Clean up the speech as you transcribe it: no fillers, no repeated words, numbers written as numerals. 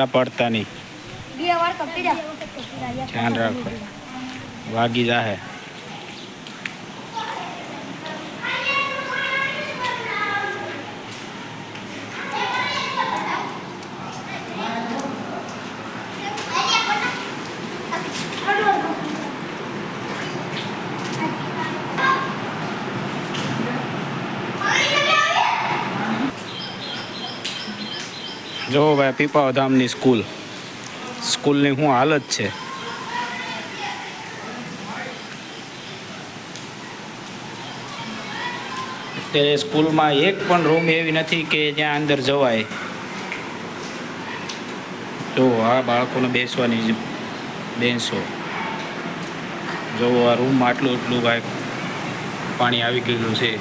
એટલા પડતા નહીં, ધ્યાન રાખો, વાગી જાહે. જો ભાઈ પીપાવ ધામની સ્કૂલની શું હાલત છે. અત્યારે સ્કૂલમાં એક પણ રૂમ એવી નથી કે જ્યાં અંદર જવાય. જો આ બાળકોને બેસવાની બેન્ચો, જો આ રૂમમાં આટલું ભાઈ પાણી આવી ગયેલું છે.